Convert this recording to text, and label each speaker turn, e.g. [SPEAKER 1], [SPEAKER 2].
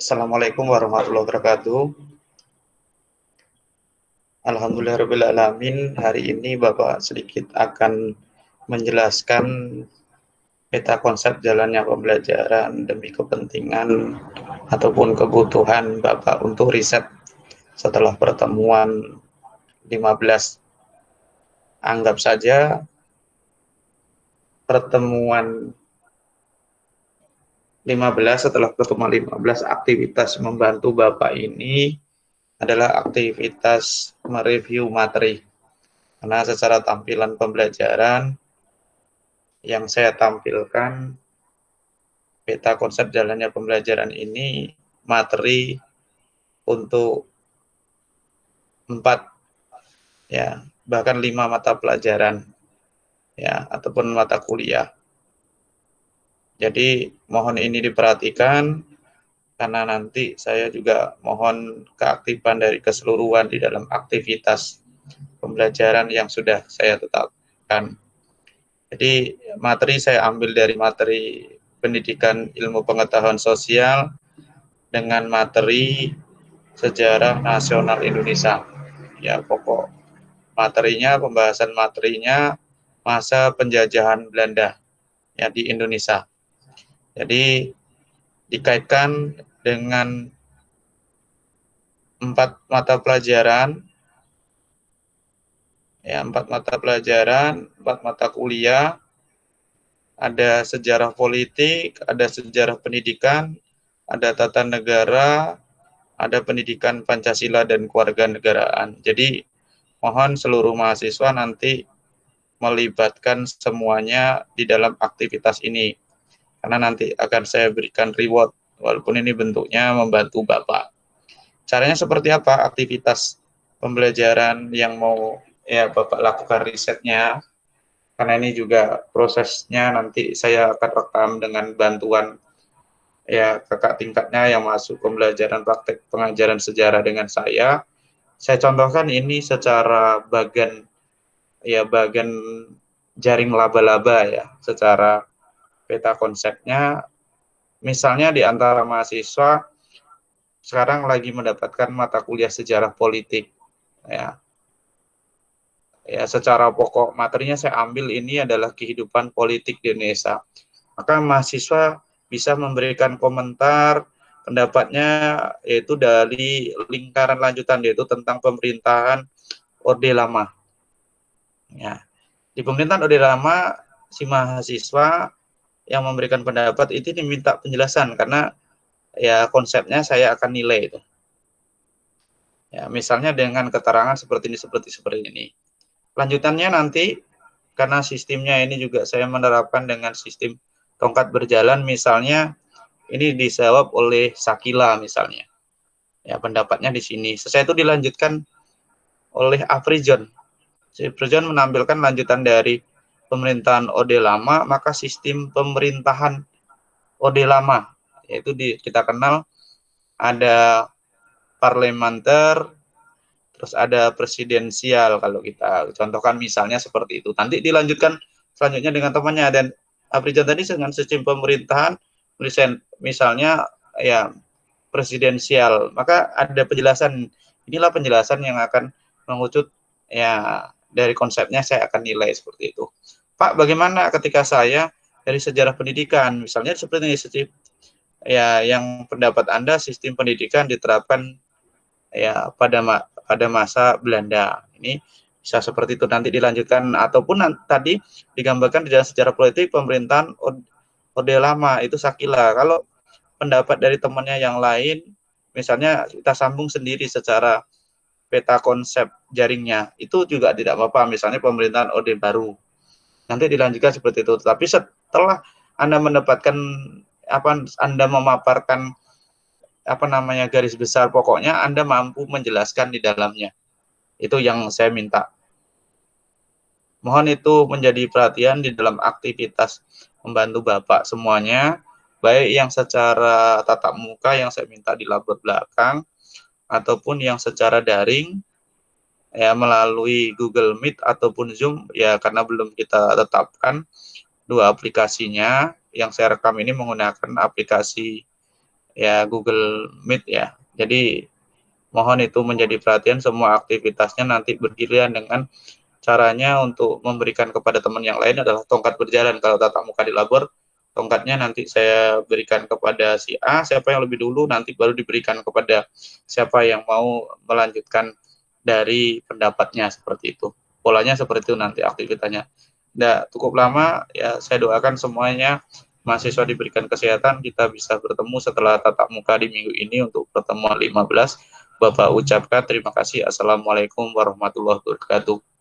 [SPEAKER 1] Assalamualaikum warahmatullahi wabarakatuh. Alhamdulillahirrahmanirrahim. Hari ini Bapak sedikit akan menjelaskan peta konsep jalannya pembelajaran demi kepentingan ataupun kebutuhan Bapak untuk riset setelah pertemuan 15. Anggap saja pertemuan 15, setelah pertemuan 15, aktivitas membantu Bapak ini adalah aktivitas mereview materi. Karena secara tampilan pembelajaran yang saya tampilkan, peta konsep jalannya pembelajaran ini materi untuk 4, ya, bahkan 5 mata pelajaran, ya, ataupun mata kuliah. Jadi mohon ini diperhatikan, karena nanti saya juga mohon keaktifan dari keseluruhan di dalam aktivitas pembelajaran yang sudah saya tetapkan. Jadi materi saya ambil dari materi pendidikan ilmu pengetahuan sosial dengan materi sejarah nasional Indonesia. Ya, pokok materinya, pembahasan materinya masa penjajahan Belanda ya di Indonesia. Jadi dikaitkan dengan 4 mata pelajaran, ya, 4 mata pelajaran, 4 mata kuliah. Ada sejarah politik, ada sejarah pendidikan, ada tata negara, ada pendidikan Pancasila dan kewarganegaraan. Jadi mohon seluruh mahasiswa nanti melibatkan semuanya di dalam aktivitas ini. Karena nanti akan saya berikan reward, walaupun ini bentuknya membantu Bapak. Caranya seperti apa aktivitas pembelajaran yang mau ya Bapak lakukan risetnya? Karena ini juga prosesnya nanti saya akan rekam dengan bantuan ya kakak tingkatnya yang masuk pembelajaran praktek pengajaran sejarah dengan saya. Saya contohkan ini secara bagian jaring laba-laba ya, secara peta konsepnya. Misalnya di antara mahasiswa sekarang lagi mendapatkan mata kuliah sejarah politik, ya. Ya, secara pokok materinya saya ambil ini adalah kehidupan politik di Indonesia. Maka mahasiswa bisa memberikan komentar pendapatnya, yaitu dari lingkaran lanjutan, yaitu tentang pemerintahan Orde Lama. Ya. Di pemerintahan Orde Lama, si mahasiswa yang memberikan pendapat itu diminta penjelasan, karena ya konsepnya saya akan nilai itu. Ya, misalnya dengan keterangan seperti ini. Lanjutannya nanti, karena sistemnya ini juga saya menerapkan dengan sistem tongkat berjalan, misalnya ini dijawab oleh Sakila misalnya. Ya, pendapatnya di sini. Setelah itu dilanjutkan oleh Afrijon. Afrijon menampilkan lanjutan dari pemerintahan Orde Lama, maka sistem pemerintahan Orde Lama, yaitu kita kenal ada parlementer, terus ada presidensial, kalau kita contohkan misalnya seperti itu. Nanti dilanjutkan selanjutnya dengan temannya, dan Afrijan tadi dengan sistem pemerintahan misalnya ya presidensial, maka ada penjelasan. Inilah penjelasan yang akan mengucut ya dari konsepnya, saya akan nilai seperti itu. Pak, bagaimana ketika saya dari sejarah pendidikan, misalnya seperti ini, ya yang pendapat Anda sistem pendidikan diterapkan ya pada masa Belanda. Ini bisa seperti itu, nanti dilanjutkan, ataupun tadi digambarkan di dalam sejarah politik pemerintahan Orde Lama, itu Sakila. Kalau pendapat dari temannya yang lain, misalnya kita sambung sendiri secara peta konsep jaringnya, itu juga tidak apa-apa, misalnya pemerintahan Orde Baru. Nanti dilanjutkan seperti itu. Tapi setelah Anda mendapatkan Anda memaparkan garis besar pokoknya, Anda mampu menjelaskan di dalamnya. Itu yang saya minta. Mohon itu menjadi perhatian di dalam aktivitas membantu Bapak semuanya, baik yang secara tatap muka yang saya minta di laber belakang, ataupun yang secara daring ya melalui Google Meet ataupun Zoom, ya karena belum kita tetapkan dua aplikasinya. Yang saya rekam ini menggunakan aplikasi ya Google Meet ya. Jadi mohon itu menjadi perhatian, semua aktivitasnya nanti bergiliran dengan caranya untuk memberikan kepada teman yang lain adalah tongkat berjalan. Kalau tatap muka di labor, tongkatnya nanti saya berikan kepada si A, siapa yang lebih dulu nanti baru diberikan kepada siapa yang mau melanjutkan dari pendapatnya, seperti itu. Polanya seperti itu nanti aktivitasnya. Nah, cukup lama ya, saya doakan semuanya mahasiswa diberikan kesehatan, kita bisa bertemu setelah tatap muka di minggu ini untuk pertemuan 15. Bapak ucapkan terima kasih. Assalamualaikum warahmatullahi wabarakatuh.